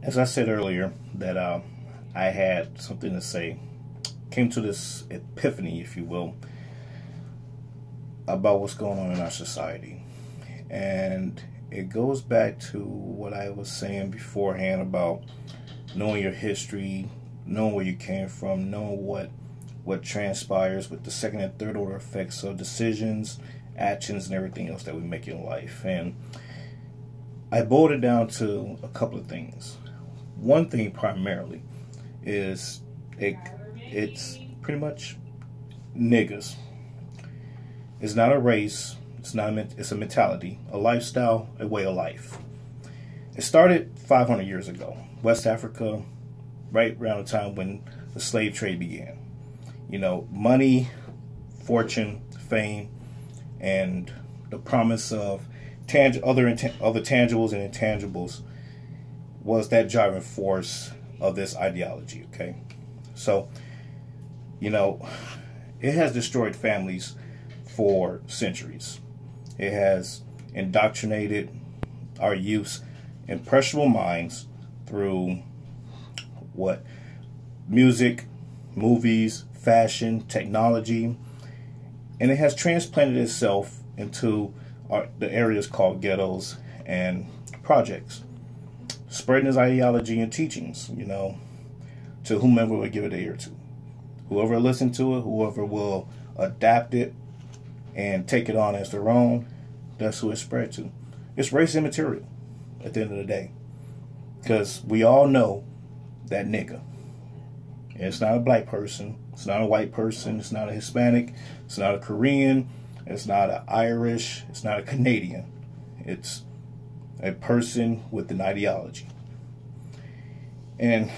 As I said earlier, that I had something to say, came to this epiphany, if you will, about what's going on in our society. And it goes back to what I was saying beforehand about knowing your history, knowing where you came from, knowing what transpires with the second and third order effects of decisions, actions, and everything else that we make in life. And I boiled it down to a couple of things. One thing primarily is it's pretty much niggas. It's not a race. It's a mentality, a lifestyle, a way of life. It started 500 years ago, West Africa, right around the time when the slave trade began. You know, money, fortune, fame, and the promise of other tangibles and intangibles was that driving force of this ideology, okay? So, you know, it has destroyed families for centuries. It has indoctrinated our youth's impressionable minds through what? Music, movies, fashion, technology, and it has transplanted itself into the areas called ghettos and projects, spreading his ideology and teachings, you know, to whomever will give it an ear to. Whoever will listen to it, whoever will adapt it and take it on as their own, that's who it's spread to. It's race immaterial at the end of the day. Because we all know that nigga. And it's not a black person. It's not a white person. It's not a Hispanic. It's not a Korean. It's not an Irish. It's not a Canadian. It's a person with an ideology. And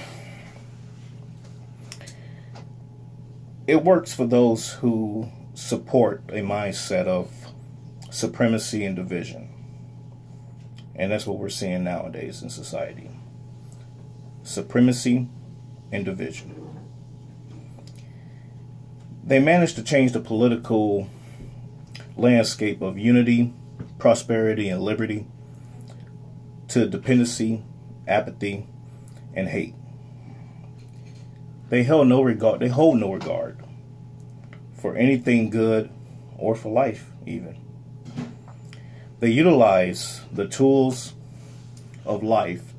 it works for those who support a mindset of supremacy and division. And that's what we're seeing nowadays in society. Supremacy and division. They managed to change the political landscape of unity, prosperity, and liberty to dependency, apathy, and hate. They hold no regard for anything good or for life even. They utilize the tools of life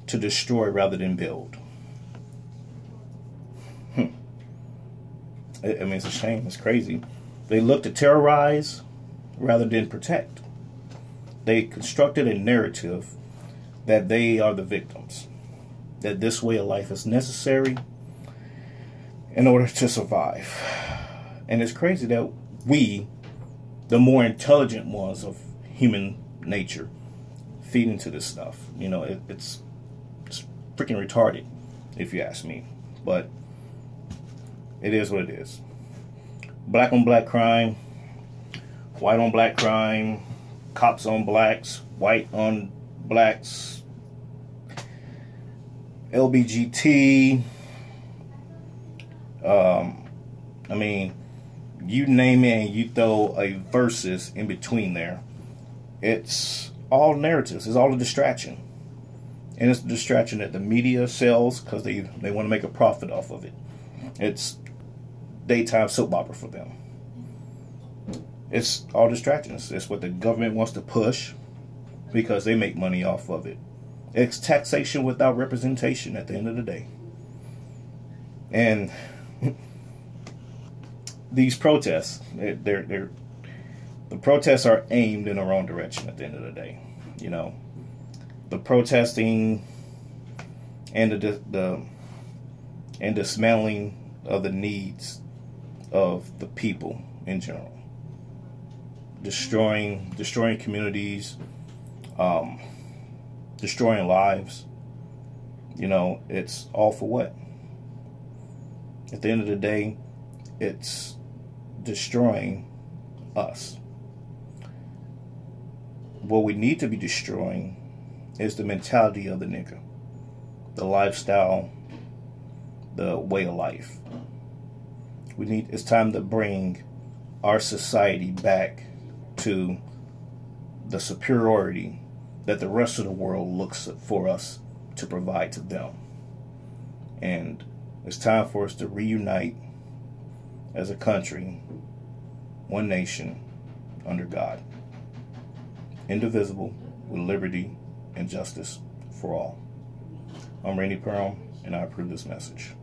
to destroy rather than build. I mean, it's a shame. It's crazy. They look to terrorize rather than protect. They constructed a narrative that they are the victims, that this way of life is necessary in order to survive. And it's crazy that we, the more intelligent ones of human nature, feed into this stuff. You know, it's freaking retarded, if you ask me. But it is what it is. Black on black crime, white on black crime, cops on blacks, white on blacks, LBGT, I mean, you name it and you throw a versus in between there. It's all narratives. It's all a distraction. And it's a distraction that the media sells because they want to make a profit off of it. It's daytime soap opera for them. It's all distractions. It's what the government wants to push because they make money off of it. It's taxation without representation at the end of the day. And these protests, the protests are aimed in the wrong direction at the end of the day. You know, the protesting and the dismantling of the needs of the people in general, destroying communities, destroying lives. You know, it's all for what? At the end of the day, it's destroying us. What we need to be destroying is the mentality of the nigga, the lifestyle, the way of life. It's time to bring our society back to the superiority that the rest of the world looks for us to provide to them. And it's time for us to reunite as a country, one nation, under God, indivisible, with liberty and justice for all. I'm Randy Pearl, and I approve this message.